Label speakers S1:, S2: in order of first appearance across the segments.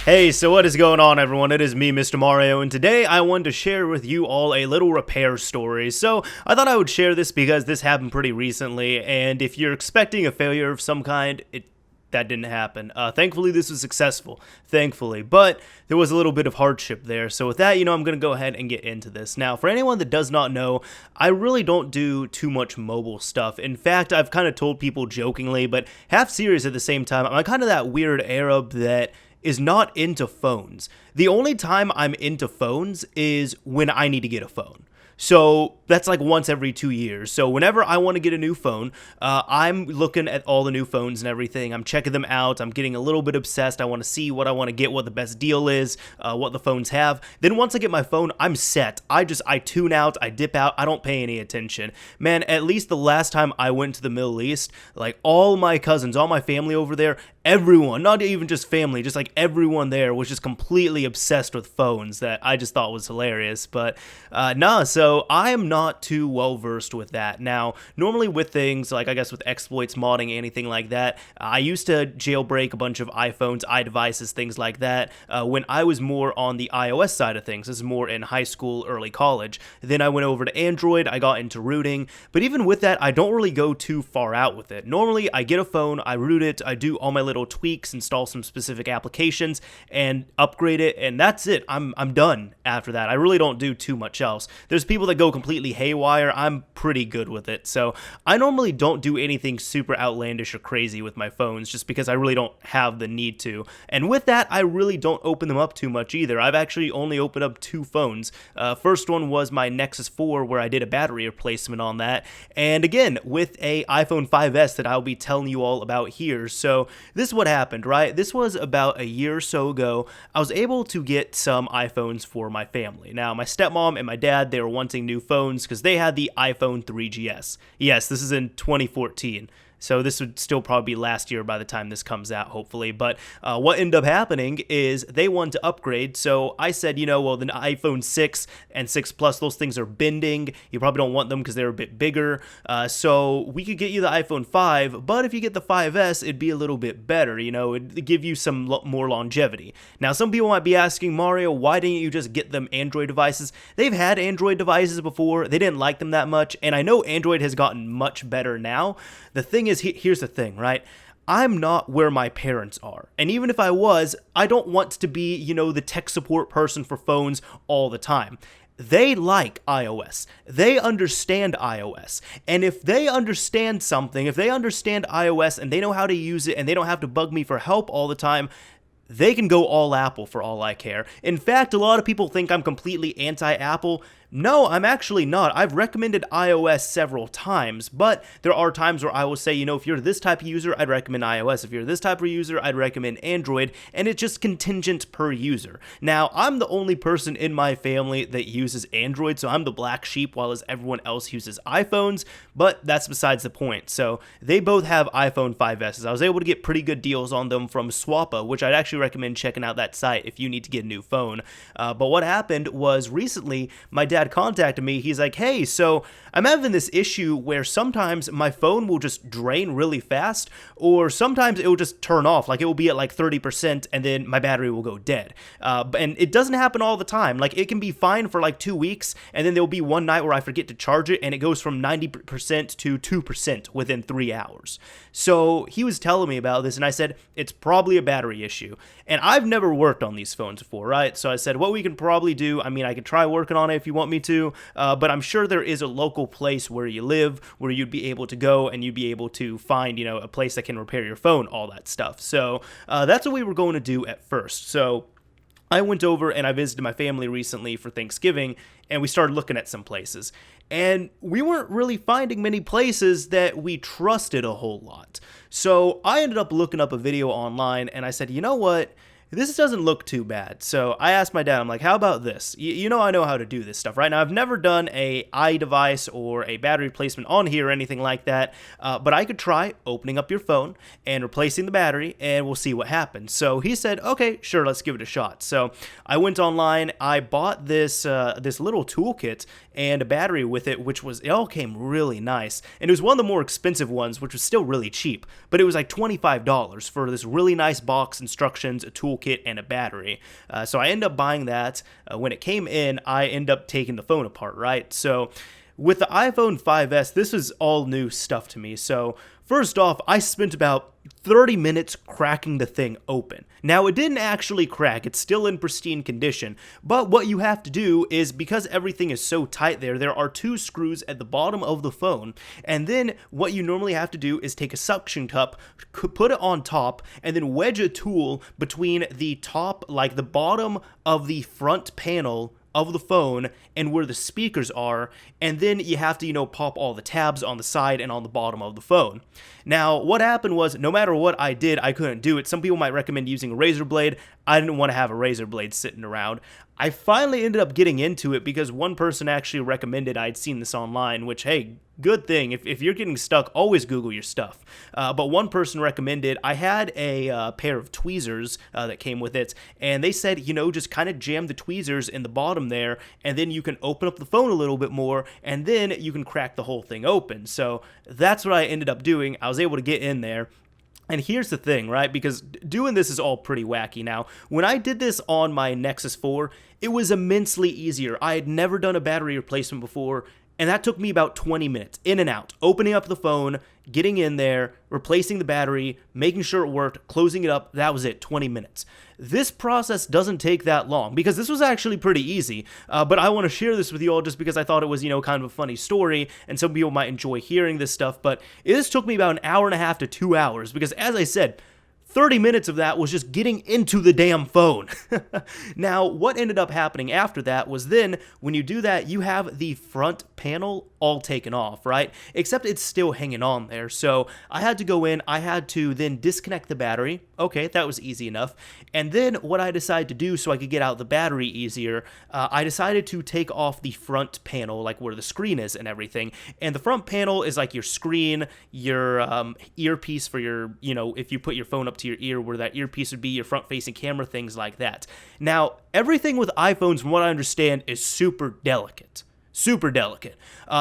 S1: Hey, so what is going on, everyone? It is me, Mr. Mario, and today I wanted to share with you all a little repair story. So I thought I would share this because this happened pretty recently, and if you're expecting a failure of some kind, that didn't happen. Thankfully, this was successful, thankfully, but there was a little bit of hardship there. So with that, I'm going to go ahead and get into this. Now, for anyone that does not know, I really don't do too much mobile stuff. In fact, I've kind of told people jokingly, but half serious at the same time, I'm kind of that weird Arab that is not into phones. The only time I'm into phones is when I need to get a phone. So that's like once every 2 years. So whenever I want to get a new phone, I'm looking at all the new phones and everything. I'm checking them out. I'm getting a little bit obsessed. I want to see what I want to get, what the best deal is, what the phones have. Then once I get my phone, I'm set. I tune out, I dip out, I don't pay any attention. Man, at least the last time I went to the Middle East, like all my cousins, all my family over there, everyone, not even just family, just like everyone there was just completely obsessed with phones that I just thought was hilarious. But so I am not too well versed with that. Now, normally with things like, I guess with exploits, modding, anything like that, I used to jailbreak a bunch of iPhones, iDevices, things like that when I was more on the iOS side of things. This is more in high school, early college. Then I went over to Android, I got into rooting, but even with that, I don't really go too far out with it. Normally, I get a phone, I root it, I do all my little tweaks, install some specific applications, and upgrade it, and that's it. I'm done after that. I really don't do too much else. There's people that go completely haywire. I'm pretty good with it. So I normally don't do anything super outlandish or crazy with my phones just because I really don't have the need to. And with that, I really don't open them up too much either. I've actually only opened up 2 phones. First one was my Nexus 4 where I did a battery replacement on that. And again, with a iPhone 5S that I'll be telling you all about here. So this is what happened, right? This was about a year or so ago. I was able to get some iPhones for my family. Now, my stepmom and my dad, they were wanting new phones because they had the iPhone 3GS. Yes, this is in 2014. So this would still probably be last year by the time this comes out, hopefully. But what ended up happening is they wanted to upgrade. So I said, well, the iPhone 6 and 6 Plus, those things are bending. You probably don't want them because they're a bit bigger. So we could get you the iPhone 5, but if you get the 5S, it'd be a little bit better. Itd give you some more longevity. Now, some people might be asking, Mario, why didn't you just get them Android devices? They've had Android devices before. They didn't like them that much. And I know Android has gotten much better now. The thing is, here's the thing, right? I'm not where my parents are. And even if I was, I don't want to be, the tech support person for phones all the time. They like iOS. They understand iOS. And if they understand something, if they understand iOS and they know how to use it and they don't have to bug me for help all the time, they can go all Apple for all I care. In fact, a lot of people think I'm completely anti-Apple. No, I'm actually not. I've recommended iOS several times, but there are times where I will say, if you're this type of user, I'd recommend iOS. If you're this type of user, I'd recommend Android, and it's just contingent per user. Now, I'm the only person in my family that uses Android, so I'm the black sheep, while everyone else uses iPhones, but that's besides the point. So they both have iPhone 5Ss. I was able to get pretty good deals on them from Swappa, which I'd actually recommend checking out that site if you need to get a new phone. But what happened was recently, my dad contacted me. He's like, hey, so I'm having this issue where sometimes my phone will just drain really fast, or sometimes it will just turn off. Like it will be at like 30% and then my battery will go dead. And it doesn't happen all the time. Like it can be fine for like 2 weeks, and then there'll be one night where I forget to charge it and it goes from 90% to 2% within 3 hours. So he was telling me about this, and I said, it's probably a battery issue. And I've never worked on these phones before, right? So I said, what we can probably do, I could try working on it if you want me to, but I'm sure there is a local place where you live where you'd be able to go and you'd be able to find, a place that can repair your phone, all that stuff. So that's what we were going to do at first. So I went over and I visited my family recently for Thanksgiving, and we started looking at some places. And we weren't really finding many places that we trusted a whole lot. So I ended up looking up a video online, and I said, you know what? This doesn't look too bad. So I asked my dad, I'm like, how about this? I know how to do this stuff, right? Now, I've never done a iDevice or a battery replacement on here or anything like that, but I could try opening up your phone and replacing the battery, and we'll see what happens. So he said, okay, sure, let's give it a shot. So I went online, I bought this little toolkit and a battery with it, it all came really nice. And it was one of the more expensive ones, which was still really cheap, but it was like $25 for this really nice box, instructions, a toolkit, toolkit and a battery. So I ended up buying that. When it came in, I ended up taking the phone apart, right? So with the iPhone 5S, this is all new stuff to me. So first off, I spent about 30 minutes cracking the thing open. Now, it didn't actually crack. It's still in pristine condition. But what you have to do is, because everything is so tight there are 2 screws at the bottom of the phone. And then what you normally have to do is take a suction cup, put it on top, and then wedge a tool between the top, like the bottom of the front panel of the phone and where the speakers are, and then you have to, pop all the tabs on the side and on the bottom of the phone. Now, what happened was, no matter what I did, I couldn't do it. Some people might recommend using a razor blade. I didn't want to have a razor blade sitting around. I finally ended up getting into it because one person actually recommended, I'd seen this online, which, hey, good thing. If you're getting stuck, always Google your stuff. But one person recommended, I had a pair of tweezers that came with it, and they said, just kind of jam the tweezers in the bottom there, and then you can open up the phone a little bit more, and then you can crack the whole thing open. So that's what I ended up doing. I was able to get in there. And here's the thing, right? Because doing this is all pretty wacky. Now, when I did this on my Nexus 4, it was immensely easier. I had never done a battery replacement before, and that took me about 20 minutes, in and out, opening up the phone, getting in there, replacing the battery, making sure it worked, closing it up. That was it, 20 minutes. This process doesn't take that long because this was actually pretty easy, but I want to share this with you all just because I thought it was, kind of a funny story, and some people might enjoy hearing this stuff, but this took me about an hour and a half to 2 hours because, as I said, 30 minutes of that was just getting into the damn phone. Now, what ended up happening after that was then, when you do that, you have the front panel all taken off, right? Except it's still hanging on there. So I had to go in, I had to then disconnect the battery. Okay, that was easy enough. And then what I decided to do so I could get out the battery easier, I decided to take off the front panel, like where the screen is and everything. And the front panel is like your screen, your earpiece for your, if you put your phone up to your ear, where that earpiece would be, your front-facing camera, things like that. Now, everything with iPhones, from what I understand, is super delicate. Super delicate.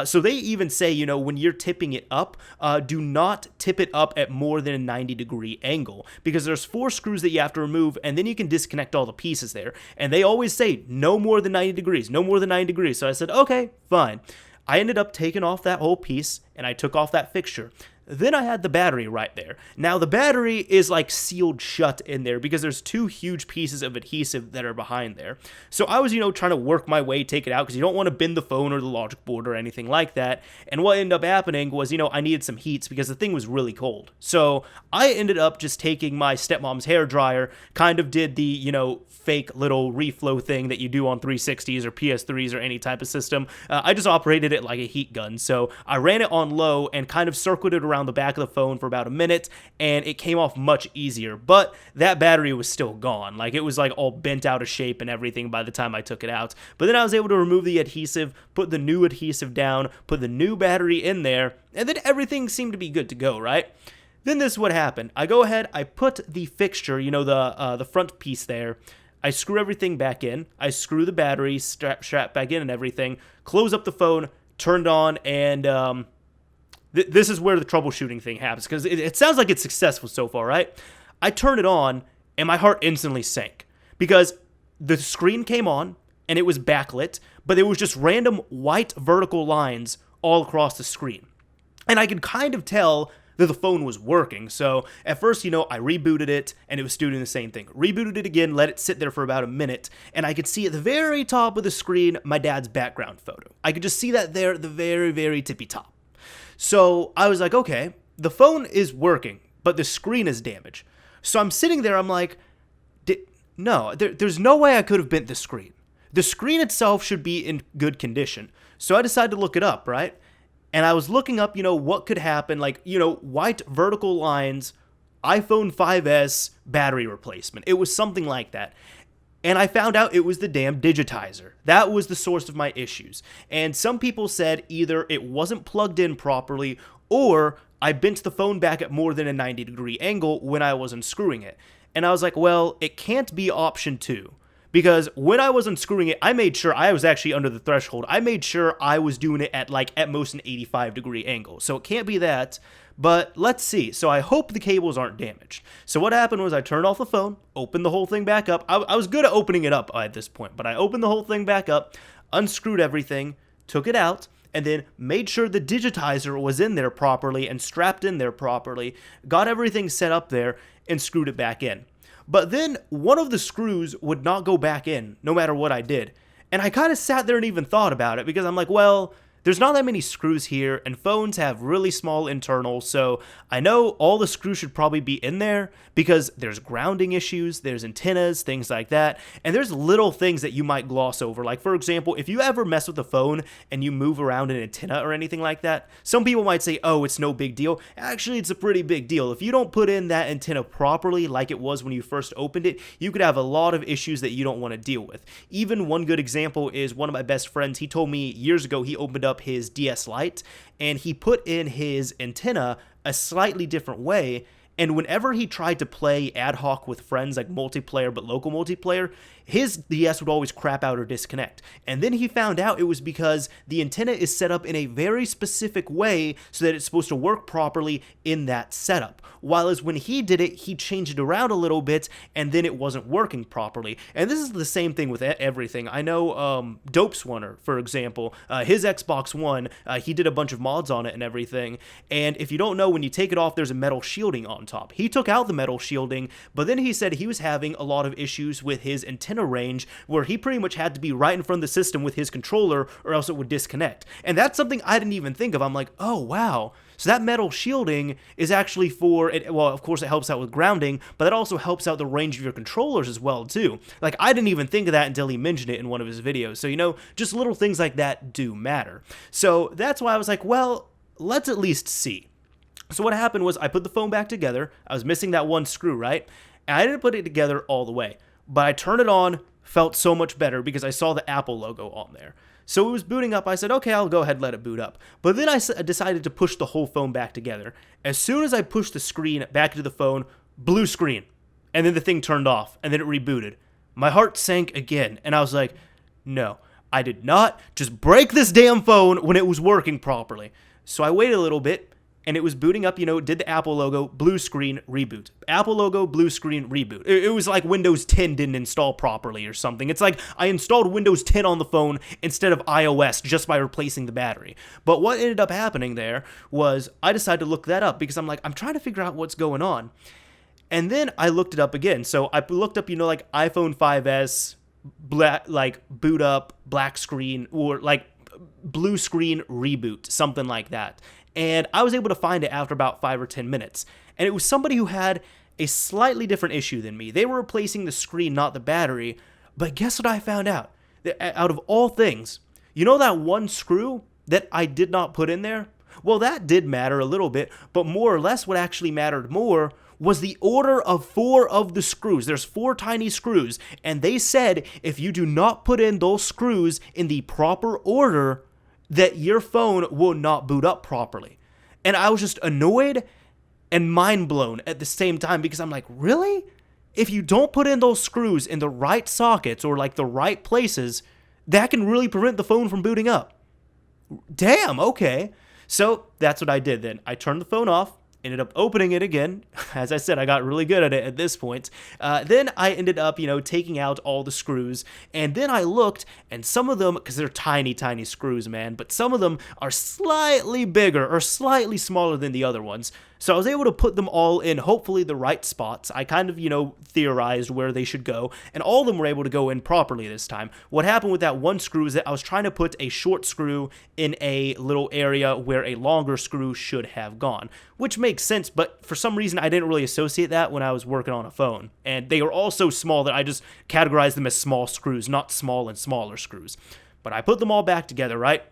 S1: So they even say, when you're tipping it up, do not tip it up at more than a 90-degree angle, because there's 4 screws that you have to remove, and then you can disconnect all the pieces there. And they always say no more than 90 degrees, no more than 90 degrees. So I said, okay, fine. I ended up taking off that whole piece, and I took off that fixture. Then I had the battery right there. Now, the battery is like sealed shut in there because there's 2 huge pieces of adhesive that are behind there. So I was, trying to work my way, take it out, because you don't want to bend the phone or the logic board or anything like that. And what ended up happening was, I needed some heats because the thing was really cold. So I ended up just taking my stepmom's hair dryer, kind of did the, fake little reflow thing that you do on 360s or PS3s or any type of system. I just operated it like a heat gun. So I ran it on low and kind of circled it around the back of the phone for about a minute, and it came off much easier. But that battery was still gone. Like, it was like all bent out of shape and everything by the time I took it out. But then I was able to remove the adhesive, put the new adhesive down, put the new battery in there, and then everything seemed to be good to go, right? Then this is what happened. I go ahead, I put the fixture, the front piece there, I screw everything back in, I screw the battery strap back in and everything, close up the phone, turned on, and this is where the troubleshooting thing happens, because it sounds like it's successful so far, right? I turned it on, and my heart instantly sank, because the screen came on, and it was backlit, but there was just random white vertical lines all across the screen. And I could kind of tell that the phone was working. So at first, I rebooted it, and it was still doing the same thing. Rebooted it again, let it sit there for about a minute, and I could see at the very top of the screen my dad's background photo. I could just see that there at the very, very tippy top. So I was like, okay, the phone is working, but the screen is damaged. So I'm sitting there, I'm like, there's no way I could have bent the screen. The screen itself should be in good condition. So I decided to look it up, right? And I was looking up, what could happen, like, white vertical lines, iPhone 5S battery replacement. It was something like that. And I found out it was the damn digitizer. That was the source of my issues. And some people said either it wasn't plugged in properly, or I bent the phone back at more than a 90-degree angle when I was unscrewing it. And I was like, well, it can't be option 2. Because when I was unscrewing it, I made sure I was actually under the threshold. I made sure I was doing it at most an 85-degree angle. So it can't be that. But let's see. So I hope the cables aren't damaged. So what happened was I turned off the phone, opened the whole thing back up. I was good at opening it up at this point, but I opened the whole thing back up, unscrewed everything, took it out, and then made sure the digitizer was in there properly and strapped in there properly, got everything set up there, and screwed it back in. But then one of the screws would not go back in, no matter what I did. And I kind of sat there and even thought about it, because I'm like, well, there's not that many screws here, and phones have really small internals, so I know all the screws should probably be in there, because there's grounding issues, there's antennas, things like that, and there's little things that you might gloss over. Like, for example, if you ever mess with a phone and you move around an antenna or anything like that, some people might say, oh, it's no big deal. Actually, it's a pretty big deal. If you don't put in that antenna properly, like it was when you first opened it, you could have a lot of issues that you don't want to deal with. Even one good example is one of my best friends. He told me years ago he opened up his DS Lite and he put in his antenna a slightly different way, and whenever he tried to play ad hoc with friends, like multiplayer but local multiplayer, his DS would always crap out or disconnect. And then he found out it was because the antenna is set up in a very specific way so that it's supposed to work properly in that setup. While as when he did it, he changed it around a little bit and then it wasn't working properly. And this is the same thing with everything. I know Dope Swanner, for example, his Xbox One, he did a bunch of mods on it and everything. And if you don't know, when you take it off, there's a metal shielding on top. He took out the metal shielding, but then he said he was having a lot of issues with his antenna range where he pretty much had to be right in front of the system with his controller or else it would disconnect. And that's something I didn't even think of. I'm like, oh wow, so that metal shielding is actually for it. Well, of course it helps out with grounding, but that also helps out the range of your controllers as well too. Like, I didn't even think of that until he mentioned it in one of his videos. So, you know, just little things like that do matter. So that's why I was like, well, let's at least see. So what happened was I put the phone back together. I was missing that one screw, right? And I didn't put it together all the way, but I turned it on, felt so much better because I saw the Apple logo on there. So it was booting up. I said, okay, I'll go ahead and let it boot up. But then I decided to push the whole phone back together. As soon as I pushed the screen back into the phone, blue screen. And then the thing turned off and then it rebooted. My heart sank again. And I was like, no, I did not just break this damn phone when it was working properly. So I waited a little bit. And it was booting up, you know, did the Apple logo, blue screen, reboot. Apple logo, blue screen, reboot. It was like Windows 10 didn't install properly or something. It's like I installed Windows 10 on the phone instead of iOS just by replacing the battery. But what ended up happening there was I decided to look that up because I'm like, I'm trying to figure out what's going on. And then I looked it up again. So I looked up, you know, like iPhone 5S, like boot up, black screen, or like blue screen reboot, something like that. And I was able to find it after about 5 or 10 minutes. And it was somebody who had a slightly different issue than me. They were replacing the screen, not the battery. But guess what I found out? Out of all things, you know that one screw that I did not put in there? Well, that did matter a little bit, but more or less what actually mattered more was the order of 4 of the screws. There's 4 tiny screws, and they said if you do not put in those screws in the proper order, that your phone will not boot up properly. And I was just annoyed and mind blown at the same time because I'm like, really? If you don't put in those screws in the right sockets or like the right places, that can really prevent the phone from booting up. Damn, okay. So that's what I did then. I turned the phone off, ended up opening it again. As I said, I got really good at it at this point. Then I ended up, you know, taking out all the screws. And then I looked, and some of them, because they're tiny, tiny screws, man, but some of them are slightly bigger or slightly smaller than the other ones. So I was able to put them all in hopefully the right spots. I kind of, you know, theorized where they should go, and all of them were able to go in properly this time. What happened with that one screw is that I was trying to put a short screw in a little area where a longer screw should have gone, which makes sense, but for some reason I didn't really associate that when I was working on a phone. And they were all so small that I just categorized them as small screws, not small and smaller screws. But I put them all back together, right?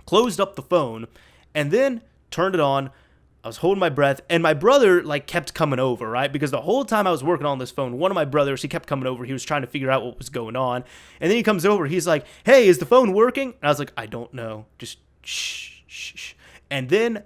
S1: Closed up the phone, and then turned it on. I was holding my breath, and my brother, like, kept coming over, right? Because the whole time I was working on this phone, one of my brothers, he kept coming over. He was trying to figure out what was going on. And then he comes over. He's like, hey, is the phone working? And I was like, I don't know. Just shh, shh, shh. And then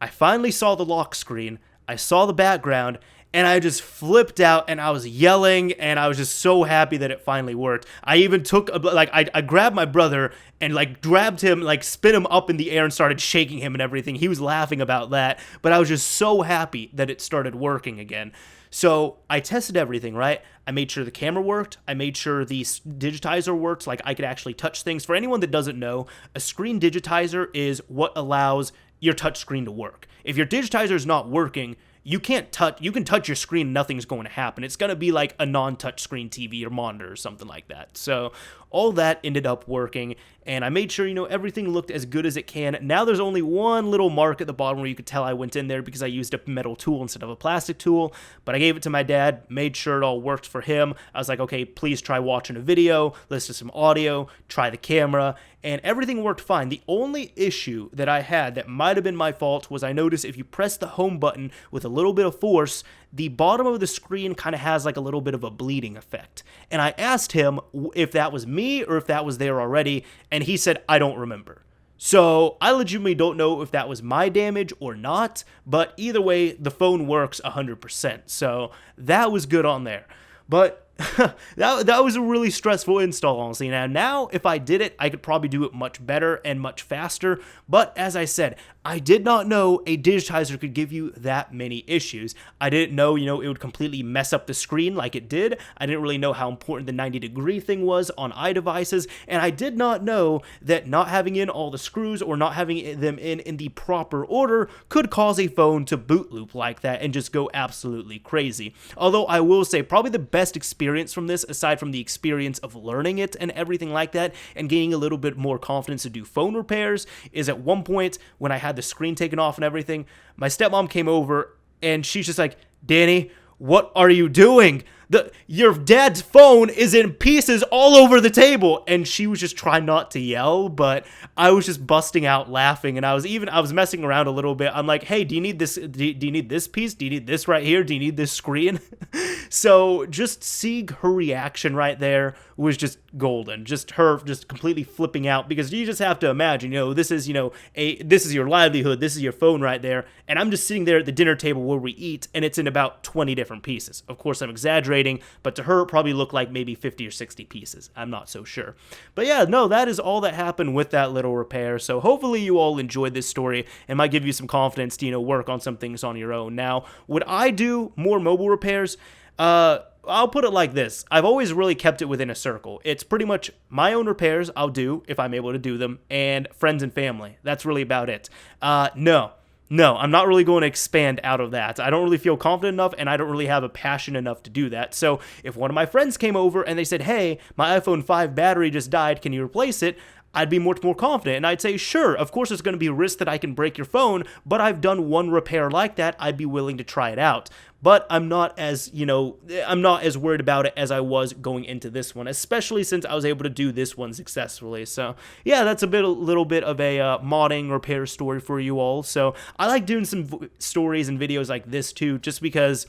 S1: I finally saw the lock screen. I saw the background, and I just flipped out, and I was yelling, and I was just so happy that it finally worked. I even took, I grabbed my brother and like grabbed him, like spin him up in the air and started shaking him and everything. He was laughing about that, but I was just so happy that it started working again. So I tested everything, right? I made sure the camera worked. I made sure the digitizer worked, like I could actually touch things. For anyone that doesn't know, a screen digitizer is what allows your touch screen to work. If your digitizer is not working, you can touch your screen, nothing's going to happen. It's going to be like a non-touch screen TV or monitor or something like that. So all that ended up working, and I made sure, everything looked as good as it can. Now there's only one little mark at the bottom where you could tell I went in there because I used a metal tool instead of a plastic tool, but I gave it to my dad, made sure it all worked for him. I was like, okay, please try watching a video, listen to some audio, try the camera, and everything worked fine. The only issue that I had that might have been my fault was I noticed if you press the home button with a little bit of force, the bottom of the screen kind of has like a little bit of a bleeding effect. And I asked him if that was me or if that was there already, and he said, I don't remember. So I legitimately don't know if that was my damage or not, but either way, the phone works 100%. So that was good on there. But that was a really stressful install, honestly. Now, if I did it, I could probably do it much better and much faster. But as I said, I did not know a digitizer could give you that many issues. I didn't know, it would completely mess up the screen like it did. I didn't really know how important the 90-degree thing was on iDevices. And I did not know that not having in all the screws or not having them in the proper order could cause a phone to boot loop like that and just go absolutely crazy. Although I will say probably the best experience from this, aside from the experience of learning it and everything like that and gaining a little bit more confidence to do phone repairs, is at one point when I had the screen taken off and everything, my stepmom came over and she's just like, Danny, what are you doing? Your dad's phone is in pieces all over the table. And she was just trying not to yell, but I was just busting out laughing. And I was messing around a little bit. I'm like, hey, do you need this? Do you need this piece? Do you need this right here? Do you need this screen? So just seeing her reaction right there was just golden. Just her just completely flipping out, because you just have to imagine, this is, this is your livelihood. This is your phone right there. And I'm just sitting there at the dinner table where we eat, and it's in about 20 different pieces. Of course, I'm exaggerating, but to her it probably looked like maybe 50 or 60 pieces. I'm not so sure. But yeah, no, that is all that happened with that little repair. So hopefully you all enjoyed this story and might give you some confidence to, work on some things on your own. Now, would I do more mobile repairs? I'll put it like this. I've always really kept it within a circle. It's pretty much my own repairs I'll do if I'm able to do them, and friends and family. That's really about it. No, I'm not really going to expand out of that. I don't really feel confident enough, and I don't really have a passion enough to do that. So if one of my friends came over and they said, hey, my iPhone 5 battery just died, can you replace it? I'd be much more confident, and I'd say, sure, of course there's going to be a risk that I can break your phone, but I've done one repair like that, I'd be willing to try it out. But I'm not as, I'm not as worried about it as I was going into this one, especially since I was able to do this one successfully. So yeah, that's a little bit of a modding repair story for you all. So I like doing some stories and videos like this too, just because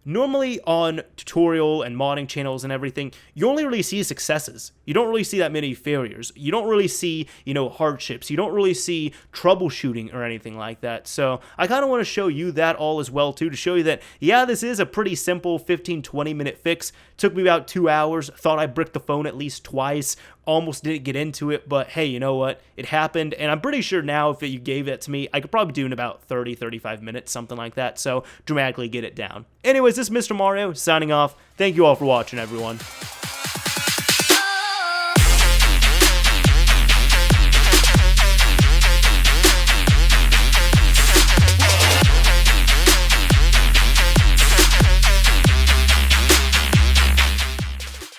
S1: normally on tutorial and modding channels and everything, you only really see successes. You don't really see that many failures. You don't really see, hardships. You don't really see troubleshooting or anything like that. So I kind of want to show you that all as well too, to show you that, yeah, this is a pretty simple 15-20 minute fix. Took me about 2 hours. Thought I bricked the phone at least twice. Almost didn't get into it, but hey, you know what? It happened, and I'm pretty sure now if you gave it to me, I could probably do it in about 30-35 minutes, something like that, so dramatically get it down. Anyways, this is Mr. Mario, signing off. Thank you all for watching, everyone.